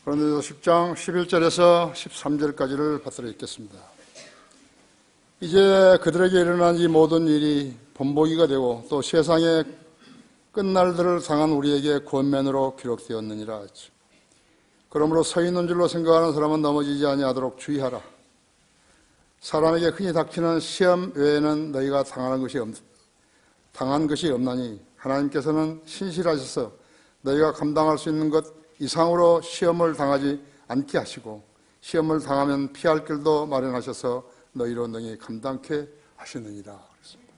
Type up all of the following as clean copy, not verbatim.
고린도서 10장 11절에서 13절까지를 받들어 읽겠습니다. 이제 그들에게 일어난 이 모든 일이 본보기가 되고 또 세상의 끝날들을 당한 우리에게 권면으로 기록되었느니라. 그러므로 서 있는 줄로 생각하는 사람은 넘어지지 아니하도록 주의하라. 사람에게 흔히 닥치는 시험 외에는 너희가 당한 것이 없나니 하나님께서는 신실하셔서 너희가 감당할 수 있는 것 이상으로 시험을 당하지 않게 하시고 시험을 당하면 피할 길도 마련하셔서 너희로 능히 감당케 하시느니라. 그렇습니다.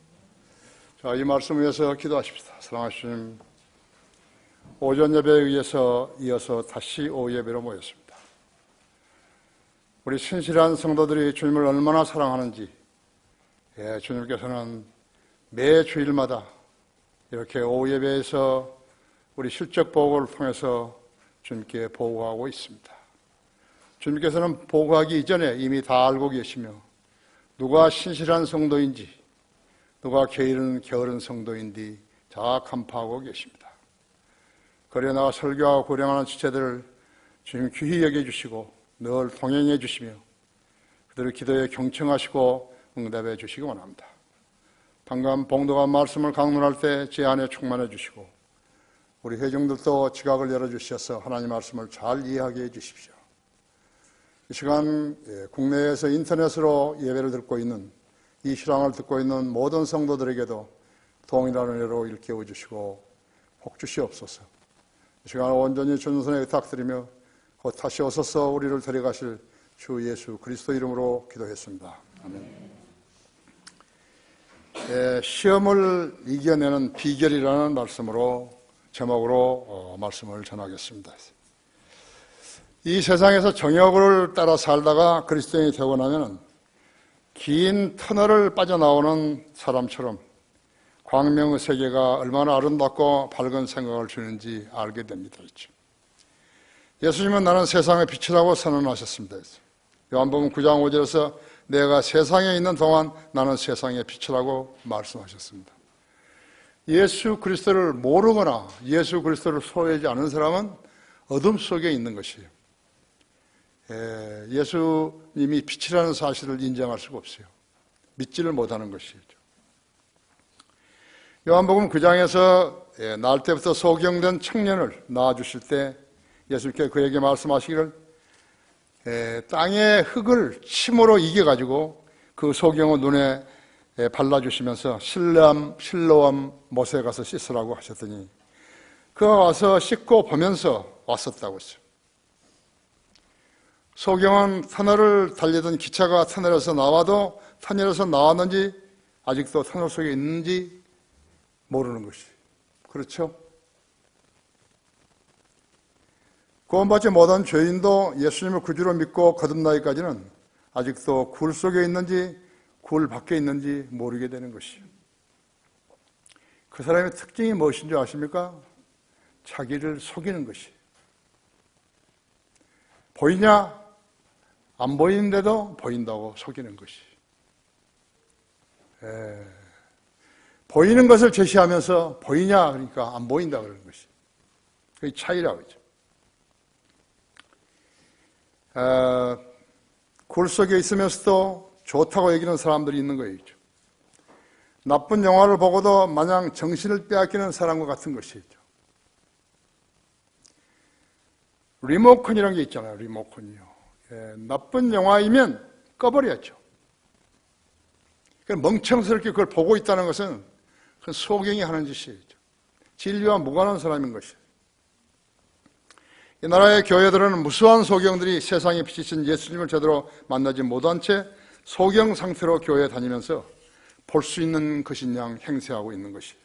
자, 이 말씀 위해서 기도하십시다. 사랑하시는 오전 예배에 의해서 이어서 다시 오후 예배로 모였습니다. 우리 신실한 성도들이 주님을 얼마나 사랑하는지 주님께서는 매 주일마다 이렇게 오후 예배에서 우리 실적 보고를 통해서 주님께 보고하고 있습니다. 주님께서는 보고하기 이전에 이미 다 알고 계시며 누가 신실한 성도인지 누가 게으른 성도인지 다 간파하고 계십니다. 거리에 나와 설교하고 고령하는 지체들을 주님 귀히 여겨주시고 늘 동행해 주시며 그들의 기도에 경청하시고 응답해 주시기 원합니다. 방금 봉도가 말씀을 강론할 때 제 안에 충만해 주시고 우리 회중들도 지각을 열어주셔서 하나님 말씀을 잘 이해하게 해주십시오. 이 시간 국내에서 인터넷으로 예배를 듣고 있는 이 실황을 듣고 있는 모든 성도들에게도 동일한 은혜로 일깨워 주시고 복 주시옵소서. 이 시간 온전히 주님 손에 의탁드리며 곧 다시 오셔서 우리를 데려가실 주 예수 그리스도 이름으로 기도했습니다. 아멘. 시험을 이겨내는 비결이라는 제목으로 말씀을 전하겠습니다. 이 세상에서 정욕을 따라 살다가 그리스도인이 되고 나면 긴 터널을 빠져나오는 사람처럼 광명의 세계가 얼마나 아름답고 밝은 생각을 주는지 알게 됩니다. 예수님은 나는 세상의 빛이라고 선언하셨습니다. 요한복음 9장 5절에서 내가 세상에 있는 동안 나는 세상의 빛이라고 말씀하셨습니다. 예수 그리스도를 모르거나 예수 그리스도를 소유하지 않은 사람은 어둠 속에 있는 것이에요. 예수님이 빛이라는 사실을 인정할 수가 없어요. 믿지를 못하는 것이죠. 요한복음 9장에서 날 때부터 소경된 청년을 낳아주실 때 예수님께 그에게 말씀하시기를 땅의 흙을 침으로 이겨가지고 그 소경의 눈에 발라주시면서 실로암 못에 가서 씻으라고 하셨더니 그가 와서 씻고 보면서 왔었다고 했어요. 소경은 터널을 달리던 기차가 터널에서 나와도 터널에서 나왔는지 아직도 터널 속에 있는지 모르는 것이 그렇죠? 구원받지 못한 죄인도 예수님을 구주로 믿고 거듭나기까지는 아직도 굴 속에 있는지 굴 밖에 있는지 모르게 되는 것이요. 그 사람의 특징이 무엇인 줄 아십니까? 자기를 속이는 것이. 보이냐? 안 보이는데도 보인다고 속이는 것이. 보이는 것을 제시하면서 보이냐? 그러니까 안 보인다 그러는 것이. 그게 차이라고 하죠. 굴 속에 있으면서도 좋다고 여기는 사람들이 있는 거예요. 나쁜 영화를 보고도 마냥 정신을 빼앗기는 사람과 같은 것이죠. 리모컨이라는 게 있잖아요. 리모컨이요. 나쁜 영화이면 꺼버려야죠. 멍청스럽게 그걸 보고 있다는 것은 그건 소경이 하는 짓이에요. 진리와 무관한 사람인 것이에요. 이 나라의 교회들은 무수한 소경들이 세상에 비치신 예수님을 제대로 만나지 못한 채 소경 상태로 교회에 다니면서 볼 수 있는 것인 양 행세하고 있는 것이에요.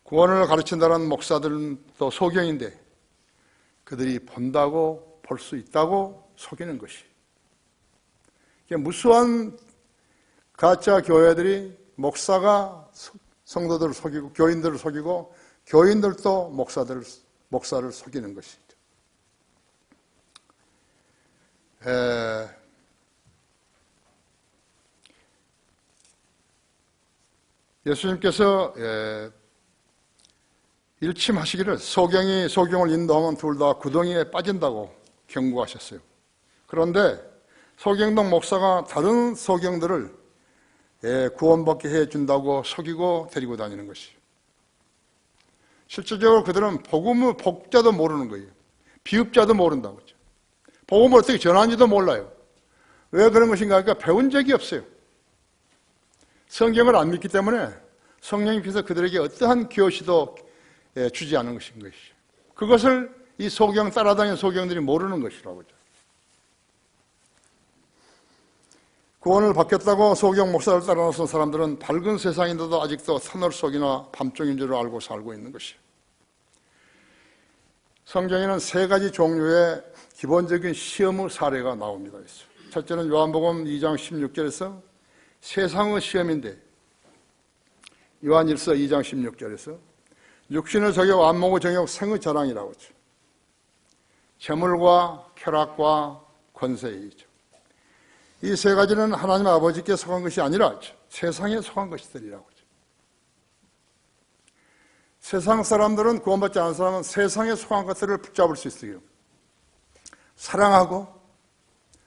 구원을 가르친다는 목사들은 또 소경인데 그들이 본다고 볼 수 있다고 속이는 것이에요. 무수한 가짜 교회들이 목사가 성도들을 속이고 교인들을 속이고 교인들도 목사를 속이는 것이죠. 예수님께서 일침하시기를 소경이 소경을 인도하면 둘 다 구덩이에 빠진다고 경고하셨어요. 그런데 소경동 목사가 다른 소경들을 구원받게 해준다고 속이고 데리고 다니는 것이에요. 실질적으로 그들은 복음의 복자도 모르는 거예요. 비읍자도 모른다고 하죠. 복음을 어떻게 전하는지도 몰라요. 왜 그런 것인가 하니까 배운 적이 없어요. 성경을 안 믿기 때문에 성령님께서 그들에게 어떠한 교시도 주지 않은 것인 것이죠. 그것을 이 소경 따라다니는 소경들이 모르는 것이라고 하죠. 구원을 받겠다고 소경 목사를 따라 나선 사람들은 밝은 세상인데도 아직도 터널 속이나 밤중인 줄 알고 살고 있는 것이에요. 성경에는 세 가지 종류의 기본적인 시험의 사례가 나옵니다. 첫째는 요한복음 2장 16절에서 세상의 시험인데, 요한일서 2장 16절에서 육신의 저격, 안목의 정욕, 생의 자랑이라고 하죠. 재물과 쾌락과 권세이죠. 이 세 가지는 하나님 아버지께 속한 것이 아니라 세상에 속한 것들이라고 하죠. 세상 사람들은, 구원받지 않은 사람은 세상에 속한 것들을 붙잡을 수 있어요. 사랑하고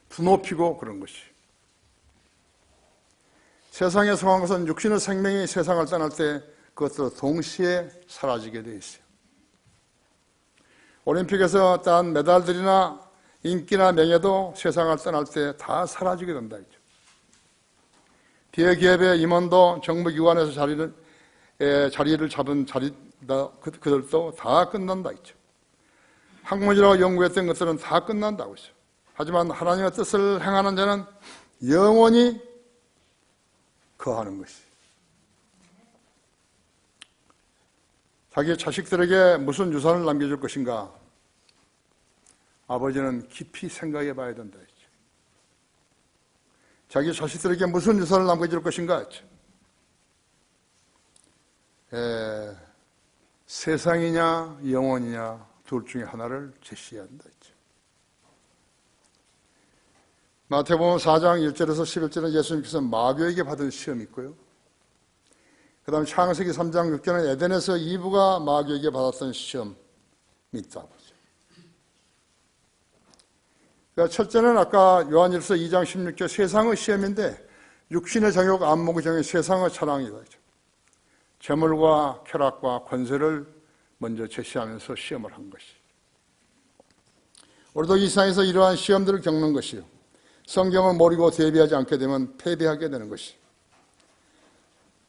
부높이고 그런 것이. 세상에 속한 것은 육신의 생명이 세상을 떠날 때 그것도 동시에 사라지게 되어 있어요. 올림픽에서 딴 메달들이나 인기나 명예도 세상을 떠날 때 다 사라지게 된다. 대기업의 임원도 정부기관에서 자리를 잡은 그들도 다 끝난다. 학문이라고 연구했던 것들은 다 끝난다고 했어요. 하지만 하나님의 뜻을 행하는 자는 영원히 거하는 것이. 자기 자식들에게 무슨 유산을 남겨줄 것인가? 아버지는 깊이 생각해 봐야 된다. 자기 자식들에게 무슨 유산을 남겨줄 것인가? 세상이냐 영혼이냐 둘 중에 하나를 제시해야 한다. 마태복음 4장 1절에서 11절은 예수님께서 마귀에게 받은 시험이 있고요. 그 다음 창세기 3장 6절은 에덴에서 이브가 마귀에게 받았던 시험이 있다고. 그러니까 첫째는 아까 요한일서 2장 16절 세상의 시험인데 육신의 정욕, 안목의 정욕, 세상의 자랑이다. 재물과 쾌락과 권세를 먼저 제시하면서 시험을 한 것이. 우리도 이 세상에서 이러한 시험들을 겪는 것이요. 성경을 모르고 대비하지 않게 되면 패배하게 되는 것이.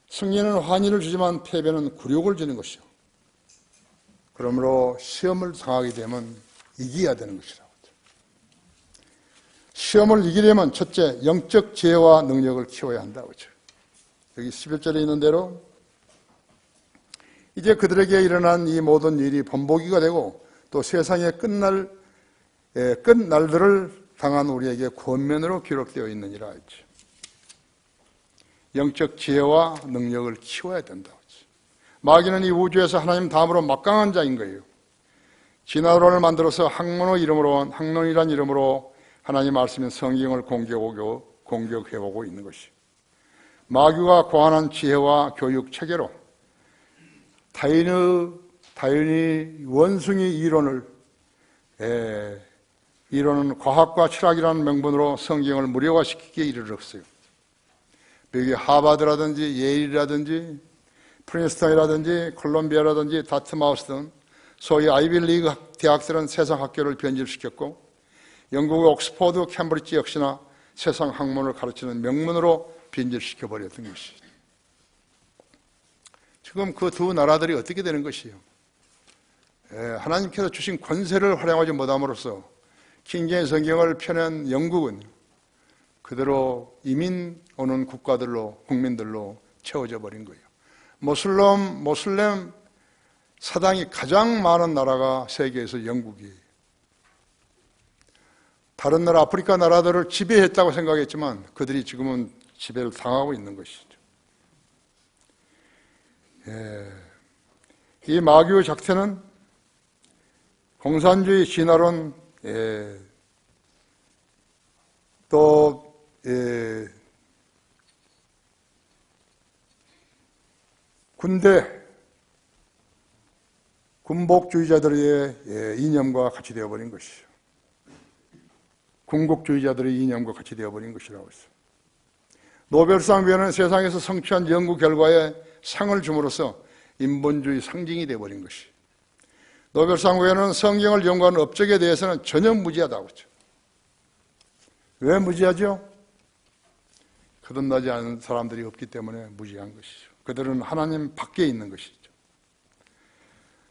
승리는 환희를 주지만 패배는 굴욕을 주는 것이요. 그러므로 시험을 당하게 되면 이겨야 되는 것이라고. 시험을 이기려면 첫째, 영적 지혜와 능력을 키워야 한다고 하죠. 여기 11절에 있는 대로 이제 그들에게 일어난 이 모든 일이 본보기가 되고 또 세상의 끝날들을 당한 우리에게 권면으로 기록되어 있느니라 했죠. 영적 지혜와 능력을 키워야 된다고 했죠. 마귀는 이 우주에서 하나님 다음으로 막강한 자인 거예요. 진화론을 만들어서 학론이란 이름으로 하나님 말씀인 성경을 공격해오고 있는 것이. 마귀가 고안한 지혜와 교육 체계로 다인의 원숭이 이론은 과학과 철학이라는 명분으로 성경을 무력화시키기에 이르렀어요. 여기 하버드라든지 예일이라든지 프린스턴이라든지 콜롬비아라든지 다트마우스 등 소위 아이비리그 대학들은 세상 학교를 변질시켰고 영국의 옥스퍼드, 캠브리지 역시나 세상 학문을 가르치는 명문으로 변질시켜버렸던 것이죠. 지금 그 두 나라들이 어떻게 되는 것이에요? 하나님께서 주신 권세를 활용하지 못함으로써 킹제임 성경을 펴낸 영국은 그대로 이민 오는 국민들로 채워져 버린 거예요. 모슬렘 사당이 가장 많은 나라가 세계에서 영국이에요. 다른 나라, 아프리카 나라들을 지배했다고 생각했지만 그들이 지금은 지배를 당하고 있는 것이죠. 이 마귀의 작태는 공산주의 진화론, 또 군대, 군복주의자들의 이념과 같이 되어버린 것이죠. 군국주의자들의 이념과 같이 되어버린 것이라고 했어요. 노벨상 위원회는 세상에서 성취한 연구 결과에 상을 줌으로써 인본주의 상징이 되어버린 것이. 노벨상 위원회는 성경을 연구하는 업적에 대해서는 전혀 무지하다고 했죠. 왜 무지하죠? 거듭나지 않은 사람들이 없기 때문에 무지한 것이죠. 그들은 하나님 밖에 있는 것이죠.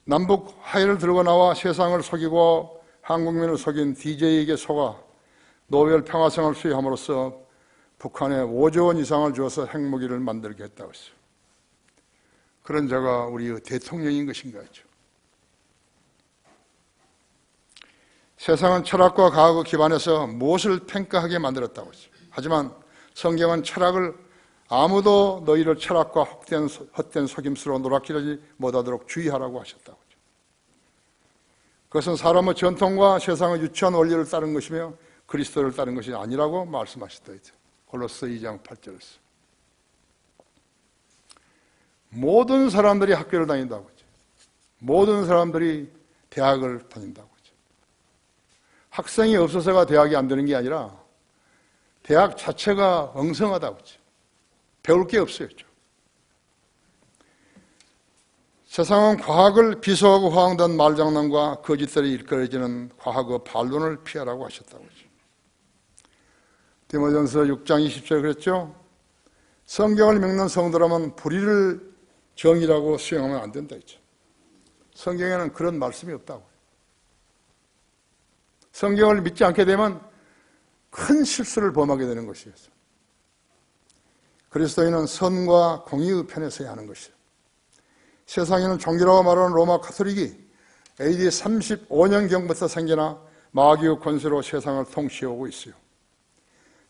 남북 화해를 들고 나와 세상을 속이고 한국민을 속인 DJ에게 속아 노벨 평화상을 수여함으로써 북한에 5조 원 이상을 주어서 핵무기를 만들게 했다고 했어요. 그런 자가 우리의 대통령인 것인가 했죠. 세상은 철학과 과학을 기반해서 무엇을 평가하게 만들었다고 했어요. 하지만 성경은 철학을 아무도 너희를 철학과 헛된 속임수로 노략질하지 못하도록 주의하라고 하셨다고 했죠. 그것은 사람의 전통과 세상의 유치한 원리를 따른 것이며 그리스도를 따른 것이 아니라고 말씀하셨다 했죠. 골로새 2장 8절에서. 모든 사람들이 학교를 다닌다고 했죠. 모든 사람들이 대학을 다닌다고 했죠. 학생이 없어서가 대학이 안 되는 게 아니라 대학 자체가 엉성하다고 했죠. 배울 게 없어요. 세상은 과학을 비속하고 허황된 말장난과 거짓들이 일컬어지는 과학의 반론을 피하라고 하셨다고 했죠. 디모데전서 6장 20절에 그랬죠. 성경을 믿는 성도라면 불의를 정의라고 수용하면 안 된다 했죠. 성경에는 그런 말씀이 없다고. 성경을 믿지 않게 되면 큰 실수를 범하게 되는 것이었어요. 그리스도인은 선과 공의의 편에 서야 하는 것이죠. 세상에는 종교라고 말하는 로마 가톨릭이 AD 35년경부터 생겨나 마귀의 권세로 세상을 통치해오고 있어요.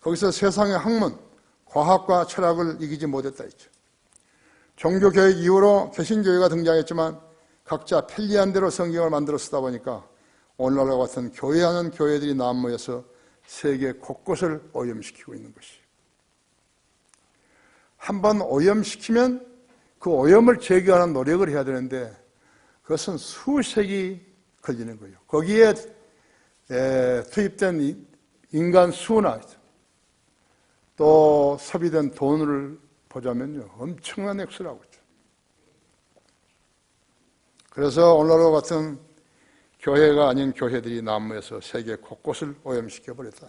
거기서 세상의 학문, 과학과 철학을 이기지 못했다 했죠. 종교개혁 이후로 개신교회가 등장했지만 각자 편리한 대로 성경을 만들어 쓰다 보니까 오늘날과 같은 교회하는 교회들이 난무해서 세계 곳곳을 오염시키고 있는 것이에요. 한번 오염시키면 그 오염을 제거하는 노력을 해야 되는데 그것은 수세기 걸리는 거예요. 거기에 투입된 인간 수나 또 소비된 돈을 보자면요 엄청난 액수라고 했죠. 그래서 오늘날과 같은 교회가 아닌 교회들이 난무해서 세계 곳곳을 오염시켜 버렸다.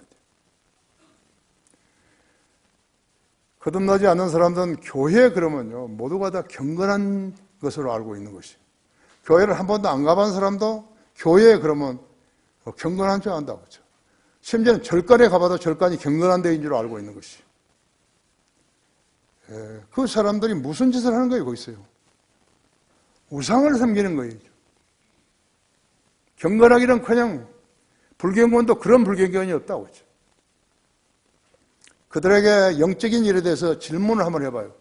거듭나지 않는 사람들은 교회 그러면요 모두가 다 경건한 것으로 알고 있는 것이에요. 교회를 한 번도 안 가본 사람도 교회에 그러면 경건한 줄 안다고 하죠. 심지어는 절간에 가봐도 절간이 경건한 데인 줄 알고 있는 것이에요. 그 사람들이 무슨 짓을 하는 거예요 거기서요. 우상을 섬기는 거예요. 경건하기는 그냥 불경건도 그런 불경건이 없다고 하죠. 그들에게 영적인 일에 대해서 질문을 한번 해봐요.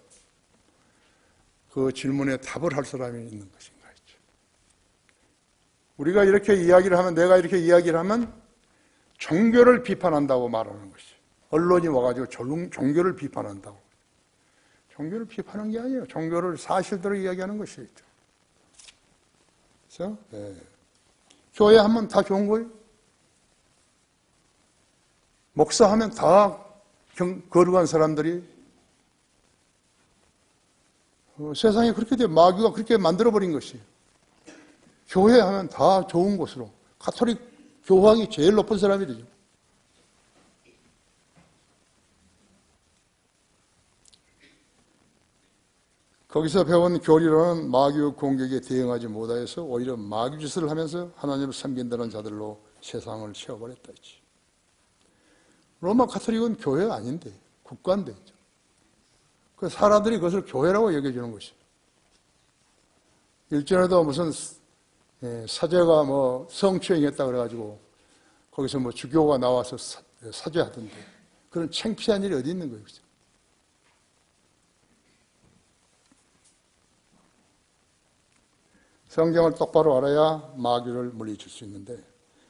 그 질문에 답을 할 사람이 있는 것인가 했죠. 우리가 이렇게 이야기를 하면, 내가 이렇게 이야기를 하면 종교를 비판한다고 말하는 것이. 언론이 와가지고 종교를 비판한다고. 종교를 비판하는 게 아니에요. 종교를 사실대로 이야기하는 것이죠. 그래서 교회 하면 다 좋은 거예요. 목사하면 다 거룩한 사람들이 세상에 그렇게 돼 마귀가 그렇게 만들어버린 것이에요. 교회 하면 다 좋은 곳으로 가톨릭 교황이 제일 높은 사람이죠. 거기서 배운 교리로는 마귀의 공격에 대응하지 못하여서 오히려 마귀짓을 하면서 하나님을 섬긴다는 자들로 세상을 채워버렸다 했지. 로마 가톨릭은 교회가 아닌데 국가인데 그 사람들이 그것을 교회라고 여겨주는 것이에요. 일전에도 무슨 사제가 뭐 성추행했다 그래가지고 거기서 뭐 주교가 나와서 사죄하던데 그런 창피한 일이 어디 있는 거예요. 성경을 똑바로 알아야 마귀를 물리칠 수 있는데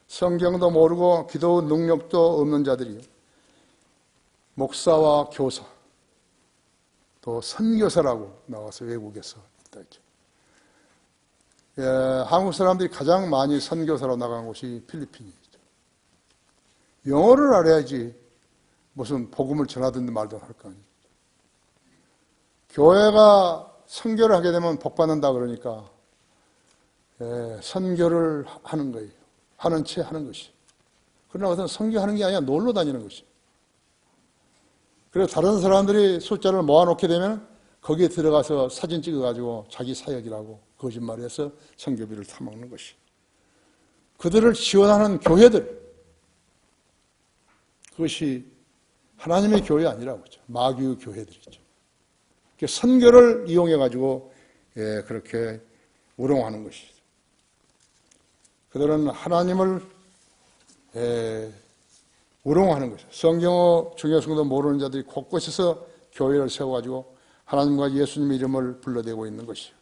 성경도 모르고 기도 능력도 없는 자들이 목사와 교사 또 선교사라고 나와서 외국에서 있다 했죠. 한국 사람들이 가장 많이 선교사로 나간 곳이 필리핀이죠. 영어를 알아야지 무슨 복음을 전하든 말든 할 거 아니에요. 교회가 선교를 하게 되면 복받는다 그러니까 선교를 하는 거예요. 하는 채 하는 것이. 그러나 그것은 선교하는 게 아니라 놀러 다니는 것이. 그래서 다른 사람들이 숫자를 모아놓게 되면 거기에 들어가서 사진 찍어가지고 자기 사역이라고 거짓말해서 선교비를 타먹는 것이. 그들을 지원하는 교회들, 그것이 하나님의 교회 아니라고 하죠. 마귀의 교회들이죠. 선교를 이용해가지고 그렇게 우롱하는 것이죠. 그들은 하나님을 우롱하는 것이죠. 성경의 중요성도 모르는 자들이 곳곳에서 교회를 세워가지고 하나님과 예수님의 이름을 불러대고 있는 것이죠.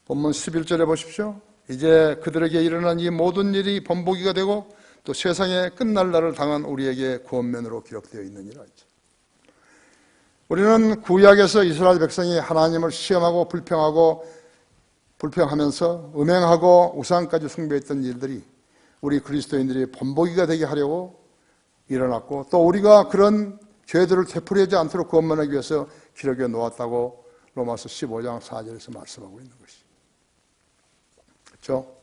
본문 11절에 보십시오. 이제 그들에게 일어난 이 모든 일이 본보기가 되고 또 세상에 끝날 날을 당한 우리에게 구원면으로 기록되어 있느니라. 우리는 구약에서 이스라엘 백성이 하나님을 시험하고 불평하면서 음행하고 우상까지 숭배했던 일들이 우리 그리스도인들이 본보기가 되게 하려고 일어났고 또 우리가 그런 죄들을 되풀이하지 않도록 구원하기 위해서 기록해 놓았다고 로마서 15장 4절에서 말씀하고 있는 것이. 그렇죠?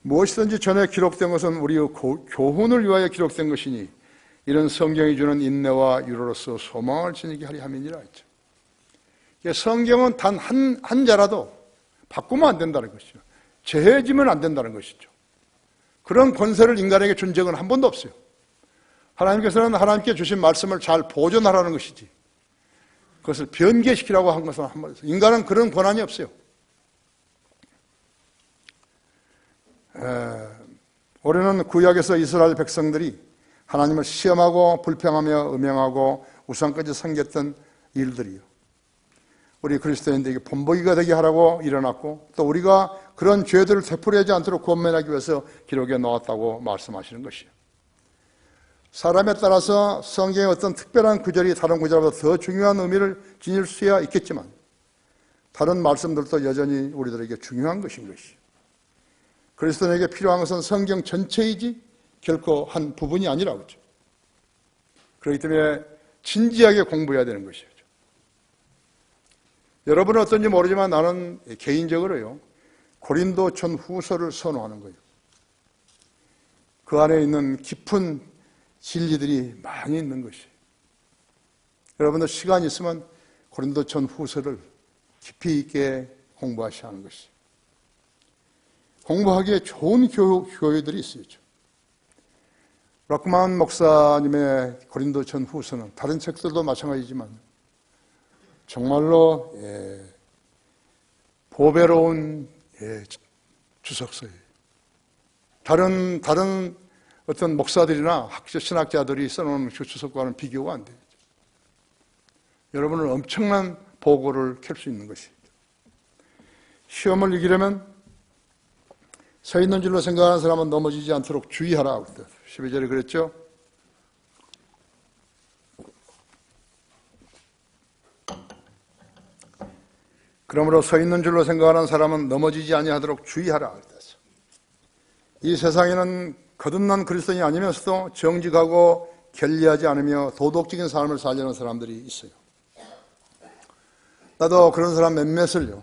무엇이든지 전에 기록된 것은 우리의 교훈을 위하여 기록된 것이니 이런 성경이 주는 인내와 유로로서 소망을 지니게 하리 함이니라 했죠. 성경은 단 한 자라도 바꾸면 안 된다는 것이죠. 제해지면 안 된다는 것이죠. 그런 권세를 인간에게 준 적은 한 번도 없어요. 하나님께서는 하나님께 주신 말씀을 잘 보존하라는 것이지 그것을 변개시키라고 한 것은 한 번 없어요. 인간은 그런 권한이 없어요. 올해는 구약에서 이스라엘 백성들이 하나님을 시험하고 불평하며 음행하고 우상까지 섬겼던 일들이요. 우리 그리스도인들에게 본보기가 되게 하라고 일어났고 또 우리가 그런 죄들을 되풀이하지 않도록 구원하기 위해서 기록해 놓았다고 말씀하시는 것이요. 사람에 따라서 성경의 어떤 특별한 구절이 다른 구절보다 더 중요한 의미를 지닐 수야 있겠지만 다른 말씀들도 여전히 우리들에게 중요한 것인 것이요. 그리스도인에게 필요한 것은 성경 전체이지 결코 한 부분이 아니라고 하죠. 그렇기 때문에 진지하게 공부해야 되는 것이죠. 여러분은 어떤지 모르지만 나는 개인적으로요. 고린도 전후서를 선호하는 거예요. 그 안에 있는 깊은 진리들이 많이 있는 것이에요. 여러분들 시간이 있으면 고린도 전후서를 깊이 있게 공부하셔야 하는 것이에요. 공부하기에 좋은 교회들이 있어요. 락만 목사님의 고린도 전후서는 다른 책들도 마찬가지지만 정말로 보배로운 주석서예요. 다른 어떤 목사들이나 신학자들이 써놓은 그 주석과는 비교가 안 돼요. 여러분은 엄청난 보고를 켤 수 있는 것입니다. 시험을 이기려면 서 있는 줄로 생각하는 사람은 넘어지지 않도록 주의하라. 12절에 그랬죠? 그러므로 서 있는 줄로 생각하는 사람은 넘어지지 아니하도록 주의하라. 이 세상에는 거듭난 그리스도인이 아니면서도 정직하고 결리하지 않으며 도덕적인 삶을 살려는 사람들이 있어요. 나도 그런 사람 몇몇을요,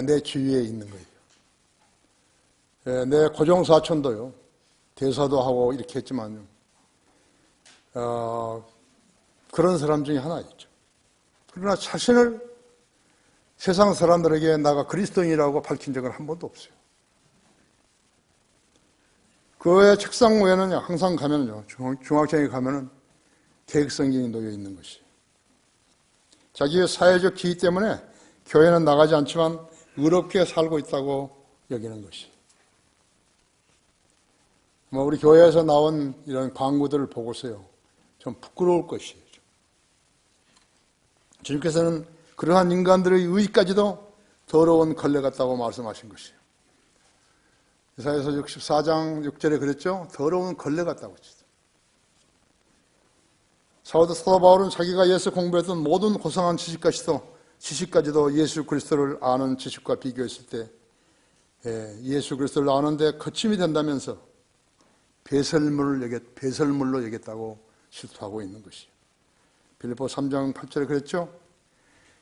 내 주위에 있는 거예요. 내 고종사촌도요, 대사도 하고 이렇게 했지만요, 그런 사람 중에 하나였죠. 그러나 자신을 세상 사람들에게 나가 그리스도인이라고 밝힌 적은 한 번도 없어요. 그의 책상 위에는 항상 가면은요, 중학생에 가면은 계획성경이 놓여 있는 것이. 자기의 사회적 지위 때문에 교회는 나가지 않지만 의롭게 살고 있다고 여기는 것이. 우리 교회에서 나온 이런 광고들을 보고서요, 좀 부끄러울 것이에요. 주님께서는 그러한 인간들의 의까지도 더러운 걸레 같다고 말씀하신 것이에요. 이사야서 64장 6절에 그랬죠. 더러운 걸레 같다고 했죠. 사도 바울은 자기가 예수 공부했던 모든 고상한 지식까지도 예수 그리스도를 아는 지식과 비교했을 때 예수 그리스도를 아는데 거침이 된다면서 배설물로 여겼다고 실토하고 있는 것이에요. 빌립보 3장 8절에 그랬죠.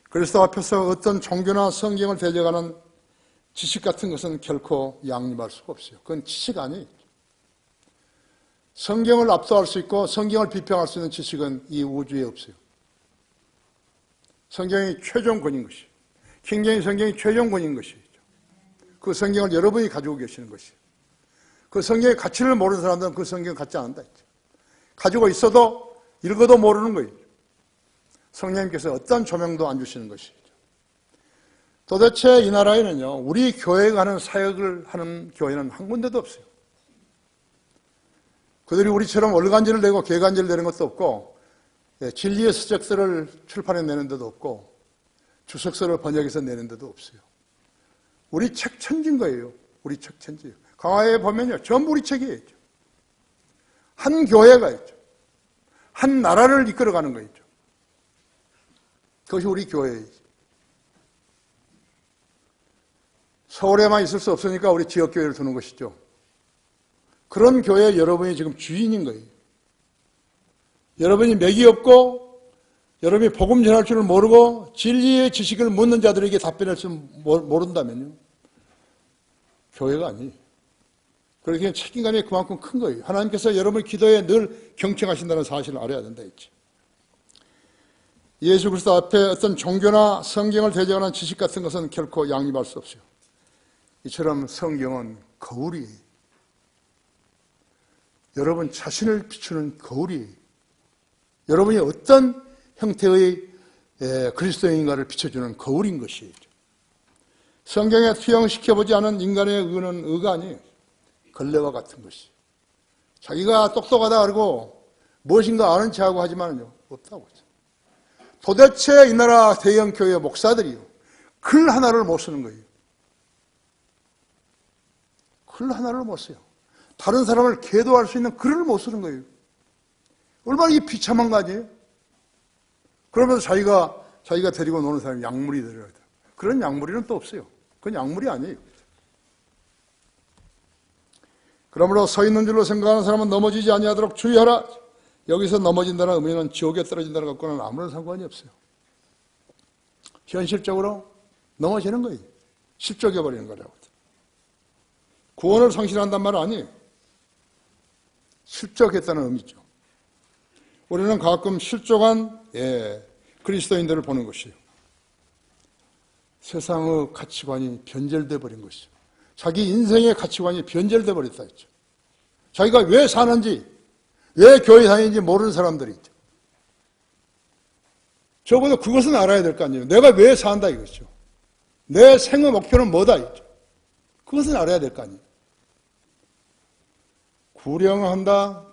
그리스도 앞에서 어떤 종교나 성경을 대적하는 지식 같은 것은 결코 양립할 수가 없어요. 그건 지식 아니에요. 성경을 압도할 수 있고 성경을 비평할 수 있는 지식은 이 우주에 없어요. 성경이 최종권인 것이에요. 킹제임스 성경이 최종권인 것이죠. 그 성경을 여러분이 가지고 계시는 것이에요. 그 성경의 가치를 모르는 사람들은 그 성경을 갖지 않는다 했죠. 가지고 있어도 읽어도 모르는 거예요. 성령님께서 어떤 조명도 안 주시는 것이죠. 도대체 이 나라에는요, 우리 교회가 하는 사역을 하는 교회는 한 군데도 없어요. 그들이 우리처럼 월간지를 내고 개간지를 내는 것도 없고, 진리의 서적서를 출판해 내는 데도 없고, 주석서를 번역해서 내는 데도 없어요. 우리 책 천지인 거예요. 우리 책 천지예요. 강화에 보면요, 전부 우리 책이에요. 한 교회가 있죠. 한 나라를 이끌어가는 거죠. 그것이 우리 교회이죠. 서울에만 있을 수 없으니까 우리 지역교회를 두는 것이죠. 그런 교회에 여러분이 지금 주인인 거예요. 여러분이 맥이 없고 여러분이 복음 전할 줄을 모르고 진리의 지식을 묻는 자들에게 답변할 줄 모른다면요, 교회가 아니에요. 그렇게 책임감이 그만큼 큰 거예요. 하나님께서 여러분의 기도에 늘 경청하신다는 사실을 알아야 된다 했지. 예수 그리스도 앞에 어떤 종교나 성경을 대적하는 지식 같은 것은 결코 양립할 수 없어요. 이처럼 성경은 거울이에요. 여러분 자신을 비추는 거울이에요. 여러분이 어떤 형태의 그리스도인가를 비춰주는 거울인 것이에요. 성경에 투영시켜보지 않은 인간의 의는 의가 아니에요. 걸레와 같은 것이. 자기가 똑똑하다 그러고 무엇인가 아는 체하고 하지만요, 없다고 했죠. 도대체 이 나라 대형 교회 목사들이요, 글 하나를 못 쓰는 거예요. 글 하나를 못 써요. 다른 사람을 계도할 수 있는 글을 못 쓰는 거예요. 얼마나 이게 비참한 거 아니에요? 그러면서 자기가 데리고 노는 사람이 약물이 되려야 돼. 그런 약물이는 또 없어요. 그건 약물이 아니에요. 그러므로 서 있는 줄로 생각하는 사람은 넘어지지 아니하도록 주의하라. 여기서 넘어진다는 의미는 지옥에 떨어진다는 것과는 아무런 상관이 없어요. 현실적으로 넘어지는 거예요. 실족해버리는 거라고. 구원을 상실한단 말은 아니에요. 실족했다는 의미죠. 우리는 가끔 실족한 그리스도인들을 보는 것이에요. 세상의 가치관이 변절돼 버린 것이죠. 자기 인생의 가치관이 변절돼 버렸다 했죠. 자기가 왜 사는지, 왜 교회 다니는지 모르는 사람들이 있죠. 적어도 그것은 알아야 될 거 아니에요. 내가 왜 산다 이거죠. 내 생의 목표는 뭐다 이거죠. 그것은 알아야 될 거 아니에요. 구령한다.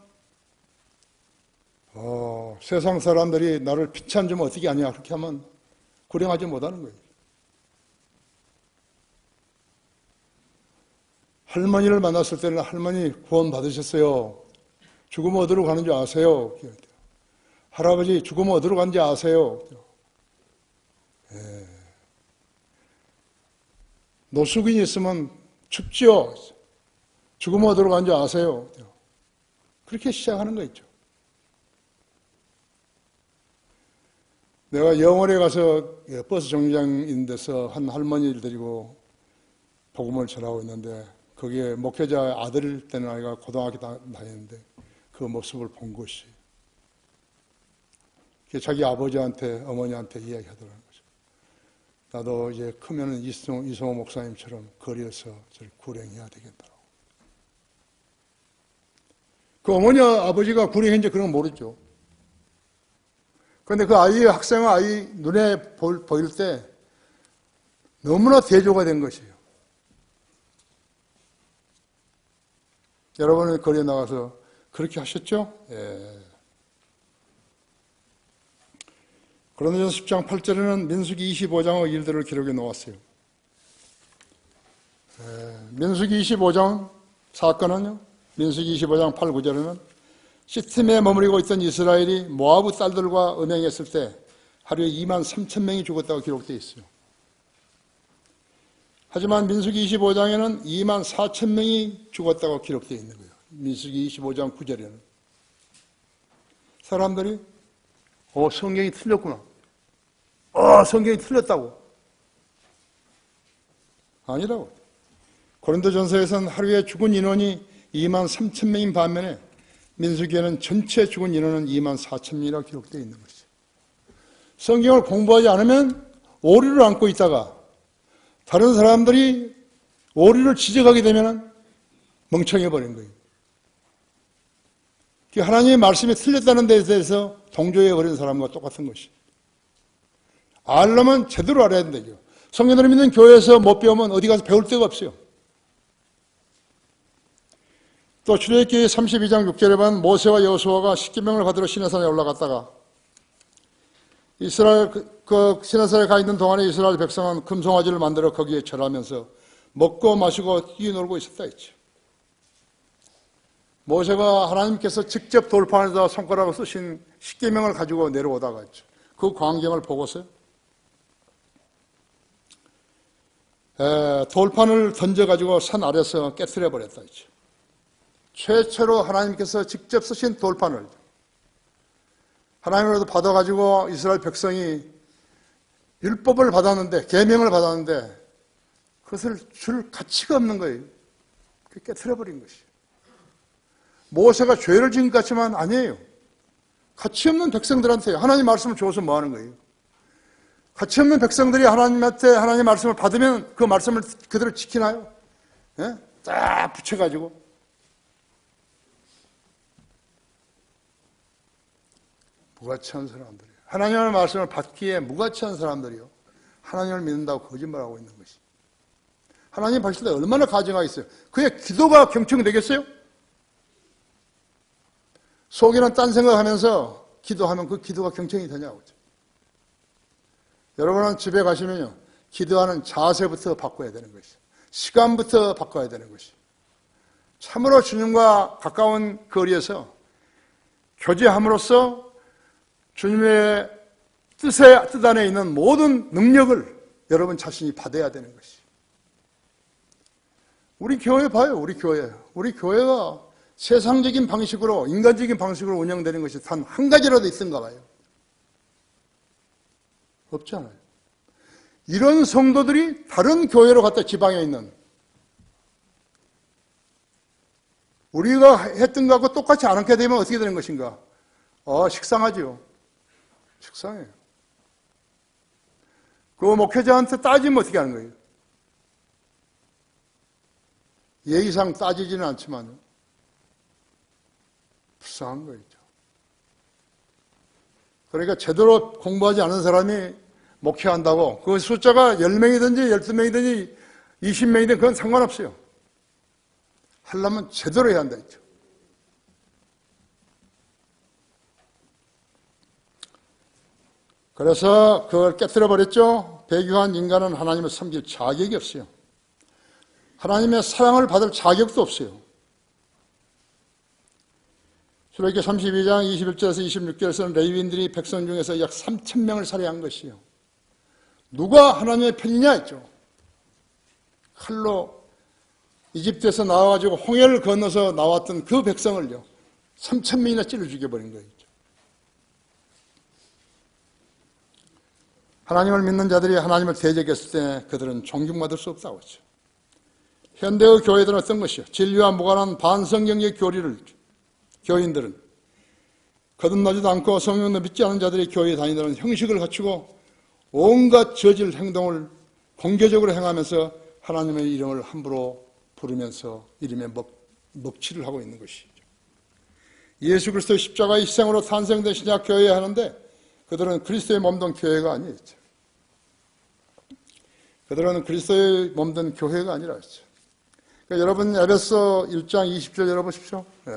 세상 사람들이 나를 피찬 좀 어떻게 하냐 그렇게 하면 구령하지 못하는 거예요. 할머니를 만났을 때는 할머니 구원 받으셨어요. 죽으면 어디로 가는 줄 아세요? 할아버지 죽으면 어디로 가는지 아세요? 노숙인이 있으면 춥죠? 죽으면 어디로 가는지 아세요? 그렇게 시작하는 거 있죠. 내가 영월에 가서 버스 정류장인 데서 한 할머니를 데리고 복음을 전하고 있는데 거기에 목회자 아들 되는 아이가 고등학교 다니는데 그 모습을 본 것이 자기 아버지한테 어머니한테 이야기하더라는 거죠. 나도 이제 크면은 이성호 목사님처럼 거리에서 저를 구령해야 되겠다고. 그 어머니 아버지가 구령했는지 그런 건 모르죠. 그런데 그 학생의 아이 눈에 보일 때 너무나 대조가 된 것이에요. 여러분은 거리에 나가서 그렇게 하셨죠? 예. 고린도전서 10장 8절에는 민수기 25장의 일들을 기록해 놓았어요. 민수기 25장 사건은요, 민수기 25장 8, 9절에는 시팀에 머무르고 있던 이스라엘이 모아브 딸들과 음행했을 때 하루에 2만 3천 명이 죽었다고 기록되어 있어요. 하지만 민수기 25장에는 2만 4천 명이 죽었다고 기록되어 있는 거예요. 민수기 25장 9절에는. 사람들이 성경이 틀렸구나. 성경이 틀렸다고. 아니라고. 고린도전서에서는 하루에 죽은 인원이 2만 3천 명인 반면에 민수기에는 전체 죽은 인원은 2만 4천 명이라고 기록되어 있는 것이죠. 성경을 공부하지 않으면 오류를 안고 있다가 다른 사람들이 오류를 지적하게 되면 멍청해 버린 거예요. 하나님의 말씀이 틀렸다는 데 대해서 동조해 버린 사람과 똑같은 것이죠. 알려면 제대로 알아야 된다죠. 성경을 믿는 교회에서 못 배우면 어디 가서 배울 데가 없어요. 또 출애굽기 32장 6절에 보면 모세와 여호수아가 십계명을 받으러 시내산에 올라갔다가 이스라엘 그 시내산에 가 있는 동안에 이스라엘 백성은 금송아지를 만들어 거기에 절하면서 먹고 마시고 뛰어놀고 있었다 했죠. 모세가 하나님께서 직접 돌판에다 손가락을 쓰신 십계명을 가지고 내려오다가 했죠. 그 광경을 보고서 돌판을 던져가지고 산 아래서 깨트려 버렸다 했죠. 최초로 하나님께서 직접 쓰신 돌판을 하나님으로부터 받아가지고 이스라엘 백성이 율법을 받았는데, 계명을 받았는데 그것을 줄 가치가 없는 거예요. 깨트려 버린 것이에요. 모세가 죄를 지은 것 같지만 아니에요. 가치 없는 백성들한테 하나님 말씀을 줘서 뭐 하는 거예요? 가치 없는 백성들이 하나님한테 하나님 말씀을 받으면 그 말씀을 그대로 지키나요? 예? 딱 붙여가지고. 무가치한 사람들이에요. 하나님의 말씀을 받기에 무가치한 사람들이요. 하나님을 믿는다고 거짓말하고 있는 것이. 하나님 봤을 때 얼마나 가증하겠어요? 그의 기도가 경청되겠어요? 속에는 딴 생각하면서 기도하면 그 기도가 경청이 되냐고. 여러분은 집에 가시면요, 기도하는 자세부터 바꿔야 되는 것이죠. 시간부터 바꿔야 되는 것이죠. 참으로 주님과 가까운 거리에서 교제함으로써 주님의 뜻 안에 있는 모든 능력을 여러분 자신이 받아야 되는 것이죠. 우리 교회 봐요, 우리 교회. 우리 교회가 세상적인 방식으로, 인간적인 방식으로 운영되는 것이 단 한 가지라도 있던가 봐요. 없잖아요. 이런 성도들이 다른 교회로 갔다 지방에 있는 우리가 했던 것하고 똑같이 안 하게 되면 어떻게 되는 것인가? 식상하죠. 식상해요. 그 목회자한테 따지면 어떻게 하는 거예요? 예의상 따지지는 않지만 불쌍한 거죠. 그러니까 제대로 공부하지 않은 사람이 목회한다고 그 숫자가 10명이든지 12명이든지 20명이든 그건 상관없어요. 하려면 제대로 해야 한다 했죠. 그래서 그걸 깨뜨려 버렸죠. 배교한 인간은 하나님을 섬길 자격이 없어요. 하나님의 사랑을 받을 자격도 없어요. 출애굽기 32장 21절에서 26절에서는 레위인들이 백성 중에서 약 3,000명을 살해한 것이요. 누가 하나님의 편이냐 했죠. 칼로 이집트에서 나와가지고 홍해를 건너서 나왔던 그 백성을요, 3,000명이나 찔러 죽여버린 거예요. 하나님을 믿는 자들이 하나님을 대적했을 때 그들은 존경받을 수 없다고 했죠. 현대의 교회들은 어떤 것이요? 진리와 무관한 반성경적 교인들은 거듭나지도 않고 성령을 믿지 않은 자들이 교회에 다니는 형식을 갖추고 온갖 저질 행동을 공개적으로 행하면서 하나님의 이름을 함부로 부르면서 이름에 먹칠을 하고 있는 것이죠. 예수 그리스도의 십자가의 희생으로 탄생된 신약 교회에 하는데 그들은 그리스도의 몸된 교회가 아니었죠. 그들은 그리스도의 몸된 교회가 아니라 했죠. 그러니까 여러분 에베소 1장 20절 열어보십시오. 네.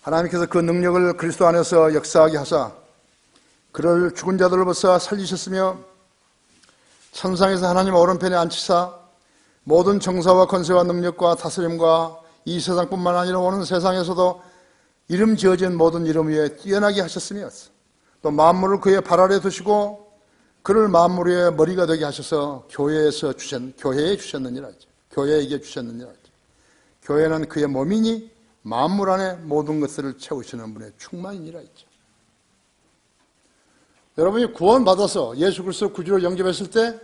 하나님께서 그 능력을 그리스도 안에서 역사하게 하사 그를 죽은 자들로부터 살리셨으며 천상에서 하나님 오른편에 앉히사 모든 정사와 권세와 능력과 다스림과 이 세상뿐만 아니라 오는 세상에서도 이름 지어진 모든 이름 위에 뛰어나게 하셨으며 또 만물을 그의 발 아래 두시고 그를 만물 위의 머리가 되게 하셔서 교회에 주셨느니라. 교회에게 주셨느니라. 교회는 그의 몸이니 만물 안에 모든 것들을 채우시는 분의 충만이니라 했죠. 여러분이 구원받아서 예수 그리스도 구주로 영접했을 때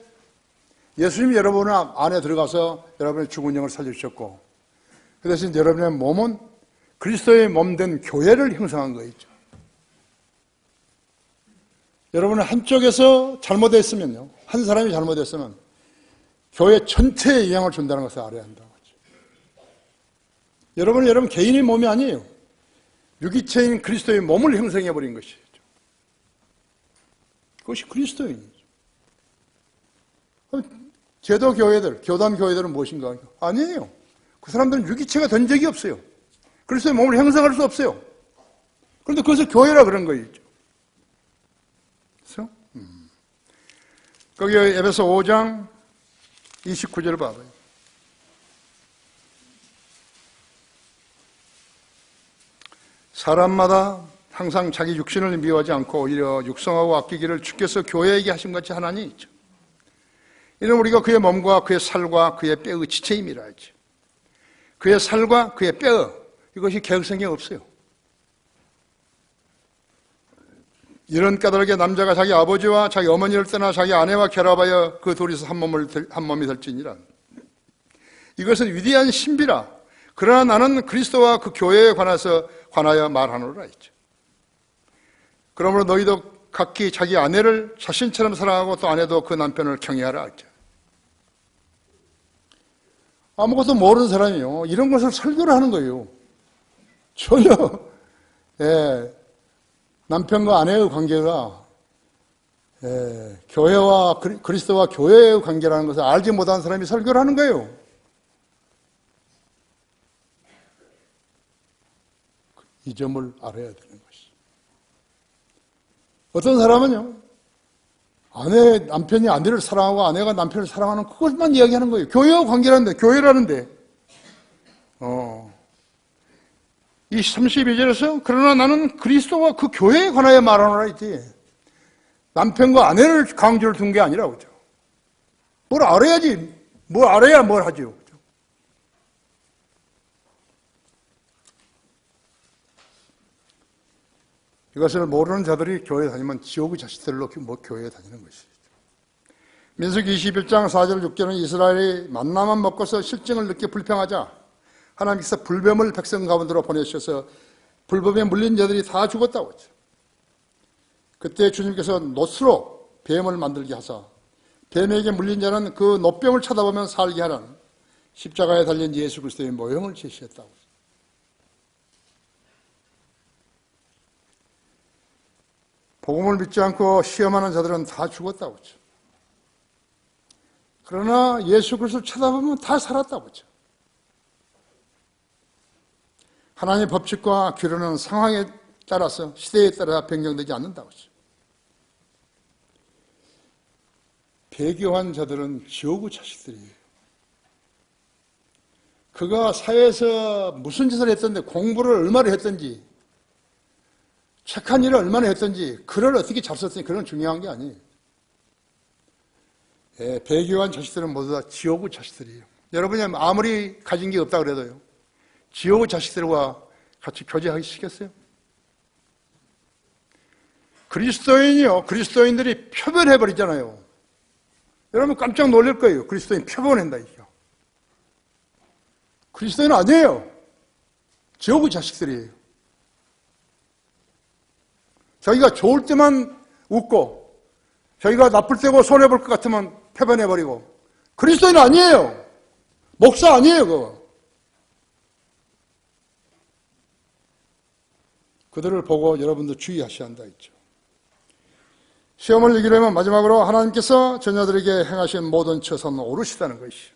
예수님이 여러분 안에 들어가서 여러분의 죽은 영을 살려주셨고 그 대신 여러분의 몸은 그리스도의 몸된 교회를 형성한 거있죠. 여러분은 한쪽에서 잘못했으면요, 한 사람이 잘못했으면 교회 전체에 영향을 준다는 것을 알아야 한다고 하죠. 여러분 개인의 몸이 아니에요. 유기체인 그리스도의 몸을 형성해버린 것이죠. 그것이 그리스도인이죠. 제도 교회들, 교단 교회들은 무엇인가? 아니에요. 그 사람들은 유기체가 된 적이 없어요. 그리스도의 몸을 형성할 수 없어요. 그런데 그것을 교회라 그런 거죠. 그렇죠? 거기 에베소 5장 29절을 봐봐요. 사람마다 항상 자기 육신을 미워하지 않고 오히려 육성하고 아끼기를 주께서 교회에게 하신 것이 하나니 있죠. 이는 우리가 그의 몸과 그의 살과 그의 뼈의 지체임이라 하죠. 그의 살과 그의 뼈, 이것이 개혁성이 없어요. 이런 까닭에 남자가 자기 아버지와 자기 어머니를 떠나 자기 아내와 결합하여 그 둘이서 한 몸이 될지니라. 이것은 위대한 신비라. 그러나 나는 그리스도와 그 교회에 관하여 말하노라 했죠. 그러므로 너희도 각기 자기 아내를 자신처럼 사랑하고 또 아내도 그 남편을 경외하라 했죠. 아무것도 모르는 사람이요, 이런 것을 설교를 하는 거예요. 전혀 남편과 아내의 관계가 교회와 그리스도와 교회의 관계라는 것을 알지 못한 사람이 설교를 하는 거예요. 이 점을 알아야 되는 것이. 어떤 사람은요, 남편이 아내를 사랑하고 아내가 남편을 사랑하는 그것만 이야기하는 거예요. 교회와 관계라는데, 교회라는데. 이 32절에서 그러나 나는 그리스도와 그 교회에 관하여 말하노라 했지. 남편과 아내를 강조를 둔 게 아니라 그죠. 뭘 알아야지. 뭘 알아야 뭘 하죠. 그죠? 이것을 모르는 자들이 교회에 다니면 지옥의 자식들로 교회에 다니는 것이죠. 민수기 21장 4절 6절은 이스라엘이 만나만 먹고서 실증을 느끼 불평하자 하나님께서 불뱀을 백성 가운데로 보내셔서 불뱀에 물린 자들이 다 죽었다고 하죠. 그때 주님께서 놋으로 뱀을 만들게 하사 뱀에게 물린 자는 그 놋병을 쳐다보면 살게 하라는 십자가에 달린 예수 그리스도의 모형을 제시했다고 하죠. 복음을 믿지 않고 시험하는 자들은 다 죽었다고 하죠. 그러나 예수 그리스도를 쳐다보면 다 살았다고 하죠. 하나님의 법칙과 규례는 상황에 따라서 시대에 따라 변경되지 않는다고 하죠. 배교한 자들은 지옥의 자식들이에요. 그가 사회에서 무슨 짓을 했던지, 공부를 얼마나 했던지, 착한 일을 얼마나 했던지, 글을 어떻게 잘 썼던지 그런 중요한 게 아니에요. 배교한 자식들은 모두 다 지옥의 자식들이에요. 여러분이 아무리 가진 게 없다 그래도요, 지옥의 자식들과 같이 교제하기 시켰어요? 그리스도인들이 표변해버리잖아요. 여러분 깜짝 놀랄 거예요. 그리스도인 표본한다 이거. 그리스도인은 아니에요. 지옥의 자식들이에요. 자기가 좋을 때만 웃고 자기가 나쁠 때고 손해볼 것 같으면 표변해버리고. 그리스도인은 아니에요. 목사 아니에요 그거. 그들을 보고 여러분도 주의하셔야 한다 했죠. 시험을 이기려면 마지막으로 하나님께서 자녀들에게 행하신 모든 처사는 옳으시다는 것이죠.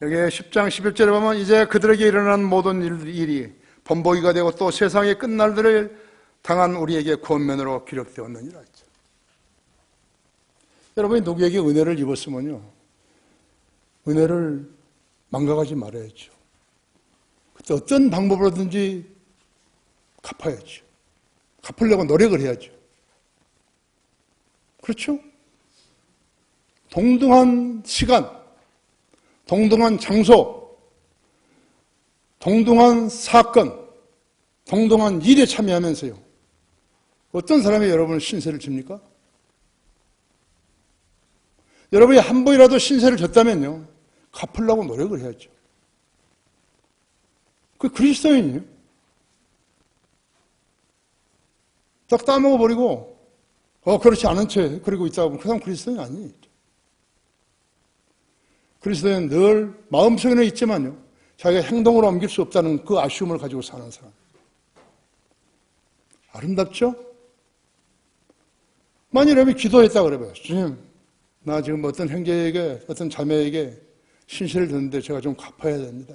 여기 10장 11절에 보면 이제 그들에게 일어난 모든 일이 본보기가 되고 또 세상의 끝날들을 당한 우리에게 권면으로 기록되었느니라 했죠. 여러분이 누구에게 은혜를 입었으면요, 은혜를 망각하지 말아야죠. 그때 어떤 방법으로든지 갚아야죠. 갚으려고 노력을 해야죠. 그렇죠? 동등한 시간, 동등한 장소, 동등한 사건, 동등한 일에 참여하면서요, 어떤 사람이 여러분을 신세를 집니까? 여러분이 한 번이라도 신세를 졌다면요, 갚으려고 노력을 해야죠. 그 그리스도인이에요. 딱 따먹어버리고 그렇지 않은 채 그러고 있다고 하면 그 사람 그리스도인 아니에요. 그리스도인은 늘 마음속에는 있지만요, 자기가 행동으로 옮길 수 없다는 그 아쉬움을 가지고 사는 사람. 아름답죠? 만일 여러분이 기도했다 그래봐요. 주님, 나 지금 어떤 형제에게, 어떤 자매에게 신세를 졌는데 제가 좀 갚아야 됩니다.